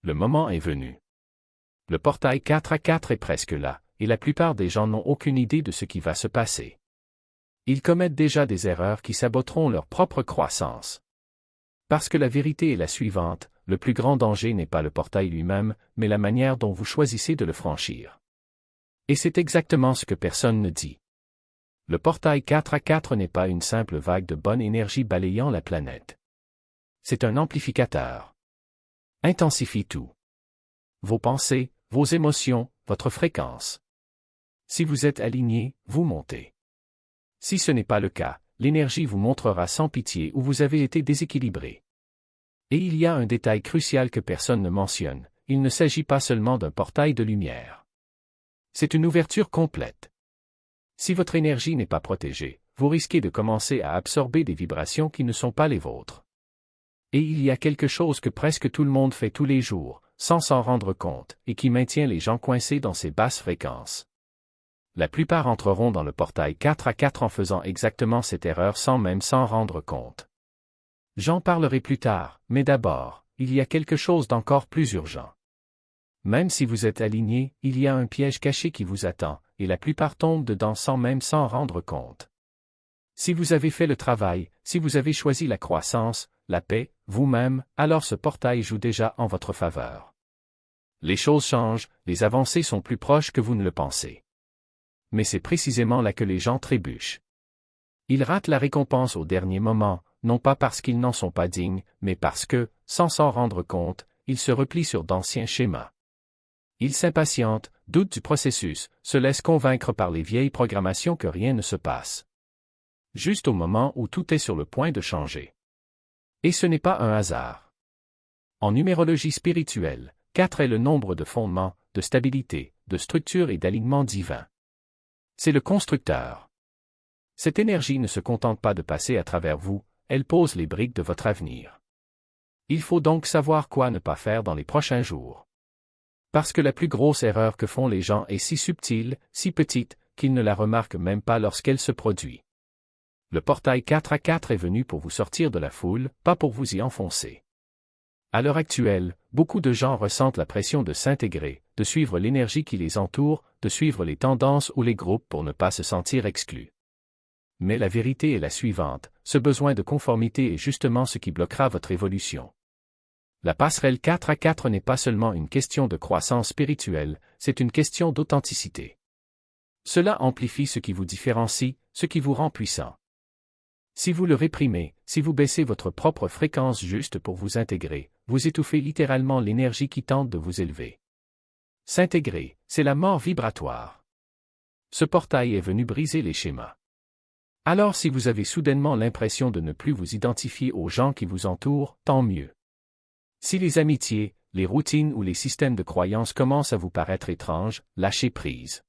Le moment est venu. Le portail 4 à 4 est presque là, et la plupart des gens n'ont aucune idée de ce qui va se passer. Ils commettent déjà des erreurs qui saboteront leur propre croissance. Parce que la vérité est la suivante, le plus grand danger n'est pas le portail lui-même, mais la manière dont vous choisissez de le franchir. Et c'est exactement ce que personne ne dit. Le portail 4 à 4 n'est pas une simple vague de bonne énergie balayant la planète. C'est un amplificateur. Intensifie tout. Vos pensées, vos émotions, votre fréquence. Si vous êtes aligné, vous montez. Si ce n'est pas le cas, l'énergie vous montrera sans pitié où vous avez été déséquilibré. Et il y a un détail crucial que personne ne mentionne, il ne s'agit pas seulement d'un portail de lumière. C'est une ouverture complète. Si votre énergie n'est pas protégée, vous risquez de commencer à absorber des vibrations qui ne sont pas les vôtres. Et il y a quelque chose que presque tout le monde fait tous les jours, sans s'en rendre compte, et qui maintient les gens coincés dans ces basses fréquences. La plupart entreront dans le portail 4 à 4 en faisant exactement cette erreur sans même s'en rendre compte. J'en parlerai plus tard, mais d'abord, il y a quelque chose d'encore plus urgent. Même si vous êtes aligné, il y a un piège caché qui vous attend, et la plupart tombent dedans sans même s'en rendre compte. Si vous avez fait le travail, si vous avez choisi la croissance, la paix, vous-même, alors ce portail joue déjà en votre faveur. Les choses changent, les avancées sont plus proches que vous ne le pensez. Mais c'est précisément là que les gens trébuchent. Ils ratent la récompense au dernier moment, non pas parce qu'ils n'en sont pas dignes, mais parce que, sans s'en rendre compte, ils se replient sur d'anciens schémas. Ils s'impatientent, doutent du processus, se laissent convaincre par les vieilles programmations que rien ne se passe. Juste au moment où tout est sur le point de changer. Et ce n'est pas un hasard. En numérologie spirituelle, 4 est le nombre de fondements, de stabilité, de structure et d'alignement divin. C'est le constructeur. Cette énergie ne se contente pas de passer à travers vous, elle pose les briques de votre avenir. Il faut donc savoir quoi ne pas faire dans les prochains jours. Parce que la plus grosse erreur que font les gens est si subtile, si petite, qu'ils ne la remarquent même pas lorsqu'elle se produit. Le portail 4 à 4 est venu pour vous sortir de la foule, pas pour vous y enfoncer. À l'heure actuelle, beaucoup de gens ressentent la pression de s'intégrer, de suivre l'énergie qui les entoure, de suivre les tendances ou les groupes pour ne pas se sentir exclus. Mais la vérité est la suivante, ce besoin de conformité est justement ce qui bloquera votre évolution. La passerelle 4 à 4 n'est pas seulement une question de croissance spirituelle, c'est une question d'authenticité. Cela amplifie ce qui vous différencie, ce qui vous rend puissant. Si vous le réprimez, si vous baissez votre propre fréquence juste pour vous intégrer, vous étouffez littéralement l'énergie qui tente de vous élever. S'intégrer, c'est la mort vibratoire. Ce portail est venu briser les schémas. Alors si vous avez soudainement l'impression de ne plus vous identifier aux gens qui vous entourent, tant mieux. Si les amitiés, les routines ou les systèmes de croyances commencent à vous paraître étranges, lâchez prise.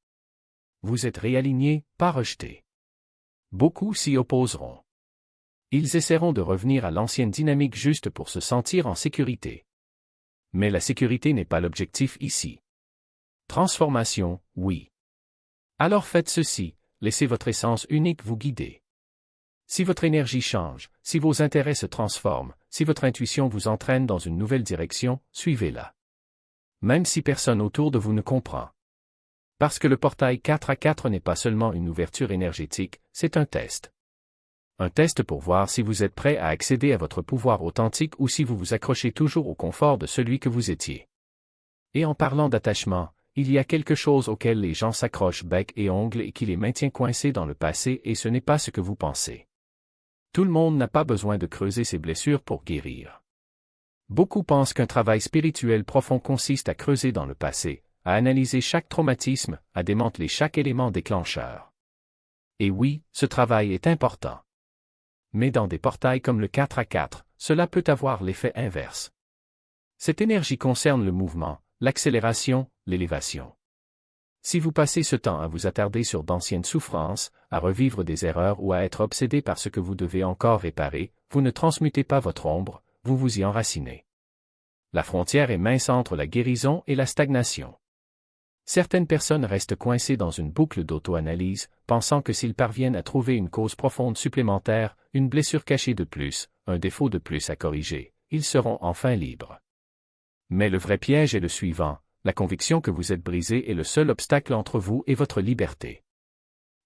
Vous êtes réaligné, pas rejeté. Beaucoup s'y opposeront. Ils essaieront de revenir à l'ancienne dynamique juste pour se sentir en sécurité. Mais la sécurité n'est pas l'objectif ici. Transformation, oui. Alors faites ceci, laissez votre essence unique vous guider. Si votre énergie change, si vos intérêts se transforment, si votre intuition vous entraîne dans une nouvelle direction, suivez-la. Même si personne autour de vous ne comprend. Parce que le portail 4 à 4 n'est pas seulement une ouverture énergétique, c'est un test. Un test pour voir si vous êtes prêt à accéder à votre pouvoir authentique ou si vous vous accrochez toujours au confort de celui que vous étiez. Et en parlant d'attachement, il y a quelque chose auquel les gens s'accrochent bec et ongles et qui les maintient coincés dans le passé et ce n'est pas ce que vous pensez. Tout le monde n'a pas besoin de creuser ses blessures pour guérir. Beaucoup pensent qu'un travail spirituel profond consiste à creuser dans le passé, à analyser chaque traumatisme, à démanteler chaque élément déclencheur. Et oui, ce travail est important. Mais dans des portails comme le 4 à 4, cela peut avoir l'effet inverse. Cette énergie concerne le mouvement, l'accélération, l'élévation. Si vous passez ce temps à vous attarder sur d'anciennes souffrances, à revivre des erreurs ou à être obsédé par ce que vous devez encore réparer, vous ne transmutez pas votre ombre, vous vous y enracinez. La frontière est mince entre la guérison et la stagnation. Certaines personnes restent coincées dans une boucle d'auto-analyse, pensant que s'ils parviennent à trouver une cause profonde supplémentaire, une blessure cachée de plus, un défaut de plus à corriger, ils seront enfin libres. Mais le vrai piège est le suivant, la conviction que vous êtes brisé est le seul obstacle entre vous et votre liberté.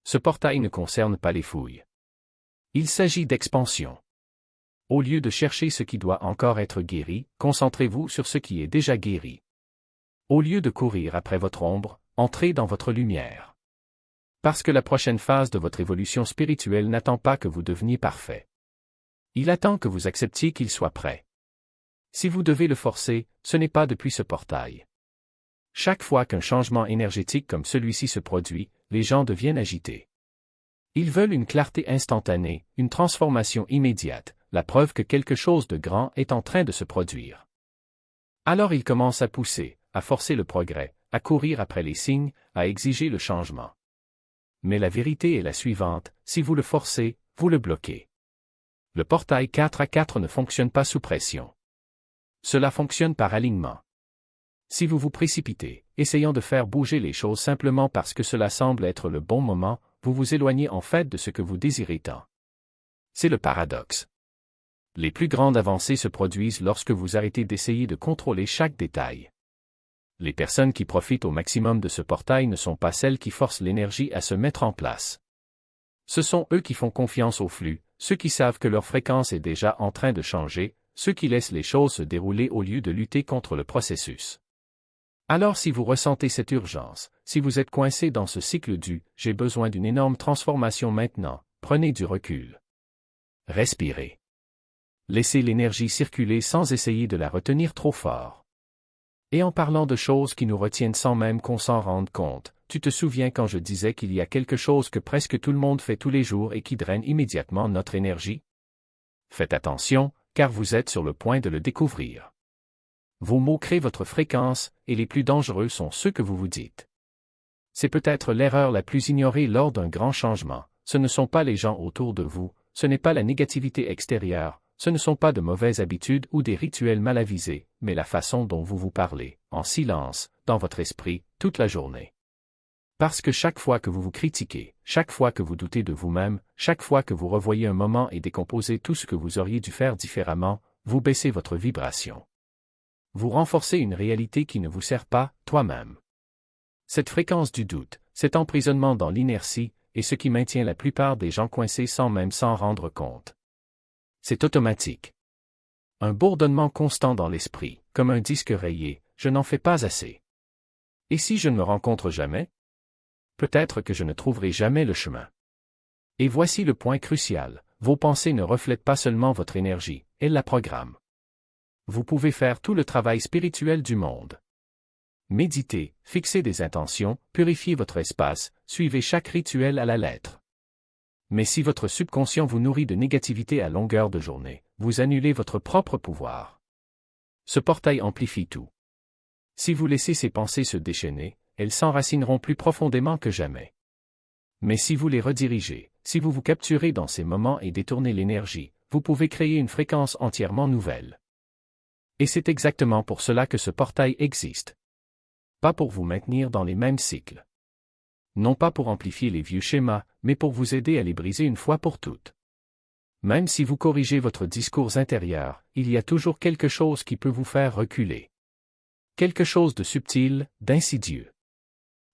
Ce portail ne concerne pas les fouilles. Il s'agit d'expansion. Au lieu de chercher ce qui doit encore être guéri, concentrez-vous sur ce qui est déjà guéri. Au lieu de courir après votre ombre, entrez dans votre lumière. Parce que la prochaine phase de votre évolution spirituelle n'attend pas que vous deveniez parfait. Il attend que vous acceptiez qu'il soit prêt. Si vous devez le forcer, ce n'est pas depuis ce portail. Chaque fois qu'un changement énergétique comme celui-ci se produit, les gens deviennent agités. Ils veulent une clarté instantanée, une transformation immédiate, la preuve que quelque chose de grand est en train de se produire. Alors ils commencent à pousser, à forcer le progrès, à courir après les signes, à exiger le changement. Mais la vérité est la suivante, si vous le forcez, vous le bloquez. Le portail 4x4 ne fonctionne pas sous pression. Cela fonctionne par alignement. Si vous vous précipitez, essayant de faire bouger les choses simplement parce que cela semble être le bon moment, vous vous éloignez en fait de ce que vous désirez tant. C'est le paradoxe. Les plus grandes avancées se produisent lorsque vous arrêtez d'essayer de contrôler chaque détail. Les personnes qui profitent au maximum de ce portail ne sont pas celles qui forcent l'énergie à se mettre en place. Ce sont eux qui font confiance au flux, ceux qui savent que leur fréquence est déjà en train de changer, ceux qui laissent les choses se dérouler au lieu de lutter contre le processus. Alors si vous ressentez cette urgence, si vous êtes coincé dans ce cycle du « j'ai besoin d'une énorme transformation maintenant », prenez du recul. Respirez. Laissez l'énergie circuler sans essayer de la retenir trop fort. Et en parlant de choses qui nous retiennent sans même qu'on s'en rende compte, tu te souviens quand je disais qu'il y a quelque chose que presque tout le monde fait tous les jours et qui draine immédiatement notre énergie? Faites attention, car vous êtes sur le point de le découvrir. Vos mots créent votre fréquence, et les plus dangereux sont ceux que vous vous dites. C'est peut-être l'erreur la plus ignorée lors d'un grand changement. Ce ne sont pas les gens autour de vous, ce n'est pas la négativité extérieure, ce ne sont pas de mauvaises habitudes ou des rituels mal avisés, mais la façon dont vous vous parlez, en silence, dans votre esprit, toute la journée. Parce que chaque fois que vous vous critiquez, chaque fois que vous doutez de vous-même, chaque fois que vous revoyez un moment et décomposez tout ce que vous auriez dû faire différemment, vous baissez votre vibration. Vous renforcez une réalité qui ne vous sert pas, toi-même. Cette fréquence du doute, cet emprisonnement dans l'inertie, est ce qui maintient la plupart des gens coincés sans même s'en rendre compte. C'est automatique. Un bourdonnement constant dans l'esprit, comme un disque rayé, je n'en fais pas assez. Et si je ne me rencontre jamais? Peut-être que je ne trouverai jamais le chemin. Et voici le point crucial, vos pensées ne reflètent pas seulement votre énergie, elles la programment. Vous pouvez faire tout le travail spirituel du monde. Méditez, fixez des intentions, purifiez votre espace, suivez chaque rituel à la lettre. Mais si votre subconscient vous nourrit de négativité à longueur de journée, vous annulez votre propre pouvoir. Ce portail amplifie tout. Si vous laissez ces pensées se déchaîner, elles s'enracineront plus profondément que jamais. Mais si vous les redirigez, si vous vous capturez dans ces moments et détournez l'énergie, vous pouvez créer une fréquence entièrement nouvelle. Et c'est exactement pour cela que ce portail existe. Pas pour vous maintenir dans les mêmes cycles. Non pas pour amplifier les vieux schémas, mais pour vous aider à les briser une fois pour toutes. Même si vous corrigez votre discours intérieur, il y a toujours quelque chose qui peut vous faire reculer. Quelque chose de subtil, d'insidieux.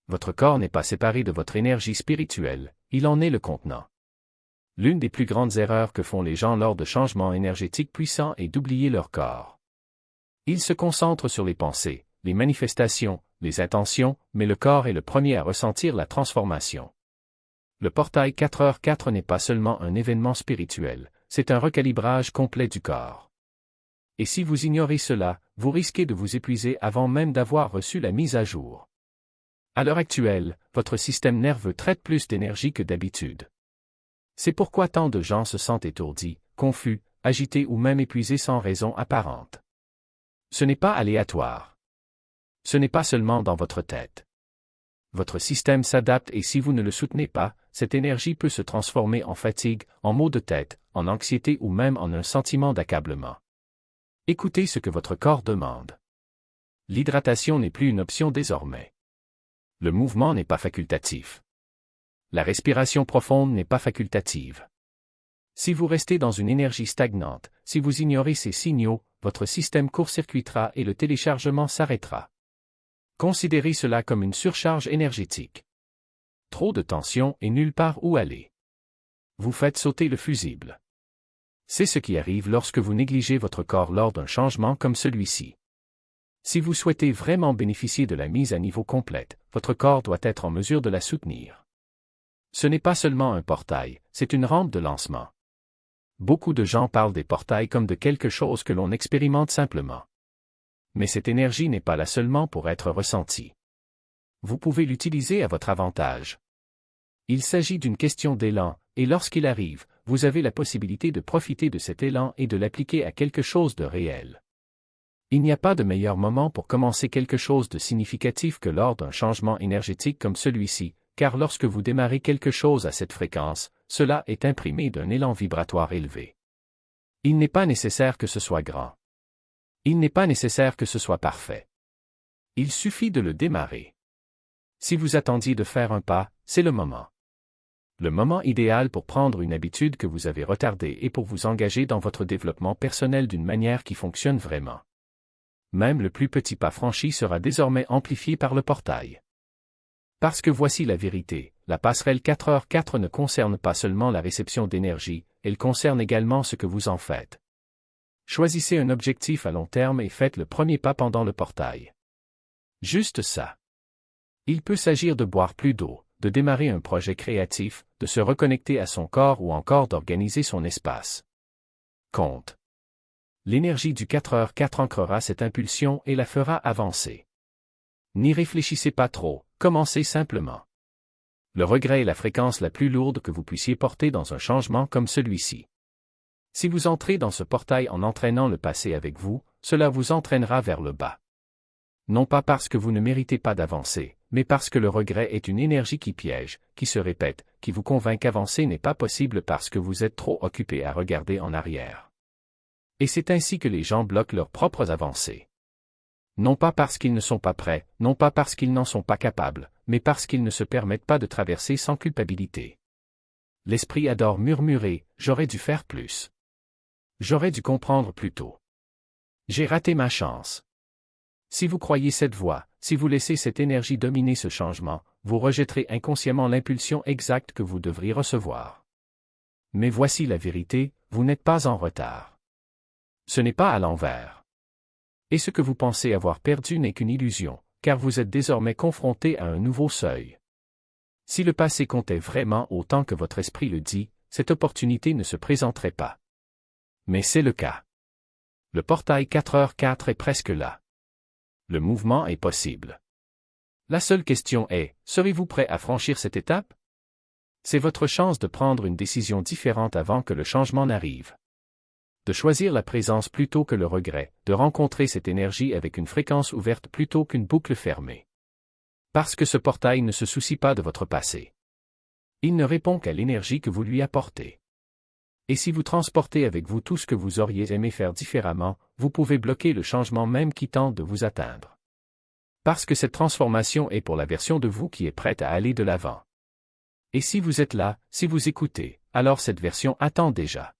Votre corps n'est pas séparé de votre énergie spirituelle, il en est le contenant. L'une des plus grandes erreurs que font les gens lors de changements énergétiques puissants est d'oublier leur corps. Ils se concentrent sur les pensées, les manifestations, les intentions, mais le corps est le premier à ressentir la transformation. Le portail 4h4 n'est pas seulement un événement spirituel, c'est un recalibrage complet du corps. Et si vous ignorez cela, vous risquez de vous épuiser avant même d'avoir reçu la mise à jour. À l'heure actuelle, votre système nerveux traite plus d'énergie que d'habitude. C'est pourquoi tant de gens se sentent étourdis, confus, agités ou même épuisés sans raison apparente. Ce n'est pas aléatoire. Ce n'est pas seulement dans votre tête. Votre système s'adapte et si vous ne le soutenez pas, cette énergie peut se transformer en fatigue, en maux de tête, en anxiété ou même en un sentiment d'accablement. Écoutez ce que votre corps demande. L'hydratation n'est plus une option désormais. Le mouvement n'est pas facultatif. La respiration profonde n'est pas facultative. Si vous restez dans une énergie stagnante, si vous ignorez ces signaux, votre système court-circuitera et le téléchargement s'arrêtera. Considérez cela comme une surcharge énergétique. Trop de tension et nulle part où aller. Vous faites sauter le fusible. C'est ce qui arrive lorsque vous négligez votre corps lors d'un changement comme celui-ci. Si vous souhaitez vraiment bénéficier de la mise à niveau complète, votre corps doit être en mesure de la soutenir. Ce n'est pas seulement un portail, c'est une rampe de lancement. Beaucoup de gens parlent des portails comme de quelque chose que l'on expérimente simplement. Mais cette énergie n'est pas là seulement pour être ressentie. Vous pouvez l'utiliser à votre avantage. Il s'agit d'une question d'élan, et lorsqu'il arrive, vous avez la possibilité de profiter de cet élan et de l'appliquer à quelque chose de réel. Il n'y a pas de meilleur moment pour commencer quelque chose de significatif que lors d'un changement énergétique comme celui-ci, car lorsque vous démarrez quelque chose à cette fréquence, cela est imprimé d'un élan vibratoire élevé. Il n'est pas nécessaire que ce soit grand. Il n'est pas nécessaire que ce soit parfait. Il suffit de le démarrer. Si vous attendiez de faire un pas, c'est le moment. Le moment idéal pour prendre une habitude que vous avez retardée et pour vous engager dans votre développement personnel d'une manière qui fonctionne vraiment. Même le plus petit pas franchi sera désormais amplifié par le portail. Parce que voici la vérité, la passerelle 4h4 ne concerne pas seulement la réception d'énergie, elle concerne également ce que vous en faites. Choisissez un objectif à long terme et faites le premier pas pendant le portail. Juste ça. Il peut s'agir de boire plus d'eau, de démarrer un projet créatif, de se reconnecter à son corps ou encore d'organiser son espace. Compte. L'énergie du 4h4 ancrera cette impulsion et la fera avancer. N'y réfléchissez pas trop, commencez simplement. Le regret est la fréquence la plus lourde que vous puissiez porter dans un changement comme celui-ci. Si vous entrez dans ce portail en entraînant le passé avec vous, cela vous entraînera vers le bas. Non pas parce que vous ne méritez pas d'avancer, mais parce que le regret est une énergie qui piège, qui se répète, qui vous convainc qu'avancer n'est pas possible parce que vous êtes trop occupé à regarder en arrière. Et c'est ainsi que les gens bloquent leurs propres avancées. Non pas parce qu'ils ne sont pas prêts, non pas parce qu'ils n'en sont pas capables, mais parce qu'ils ne se permettent pas de traverser sans culpabilité. L'esprit adore murmurer « j'aurais dû faire plus. J'aurais dû comprendre plus tôt. J'ai raté ma chance. » Si vous croyez cette voix, si vous laissez cette énergie dominer ce changement, vous rejetterez inconsciemment l'impulsion exacte que vous devriez recevoir. Mais voici la vérité, vous n'êtes pas en retard. Ce n'est pas à l'envers. Et ce que vous pensez avoir perdu n'est qu'une illusion, car vous êtes désormais confronté à un nouveau seuil. Si le passé comptait vraiment autant que votre esprit le dit, cette opportunité ne se présenterait pas. Mais c'est le cas. Le portail 4h4 est presque là. Le mouvement est possible. La seule question est, serez-vous prêt à franchir cette étape? C'est votre chance de prendre une décision différente avant que le changement n'arrive. De choisir la présence plutôt que le regret, de rencontrer cette énergie avec une fréquence ouverte plutôt qu'une boucle fermée. Parce que ce portail ne se soucie pas de votre passé. Il ne répond qu'à l'énergie que vous lui apportez. Et si vous transportez avec vous tout ce que vous auriez aimé faire différemment, vous pouvez bloquer le changement même qui tente de vous atteindre. Parce que cette transformation est pour la version de vous qui est prête à aller de l'avant. Et si vous êtes là, si vous écoutez, alors cette version attend déjà.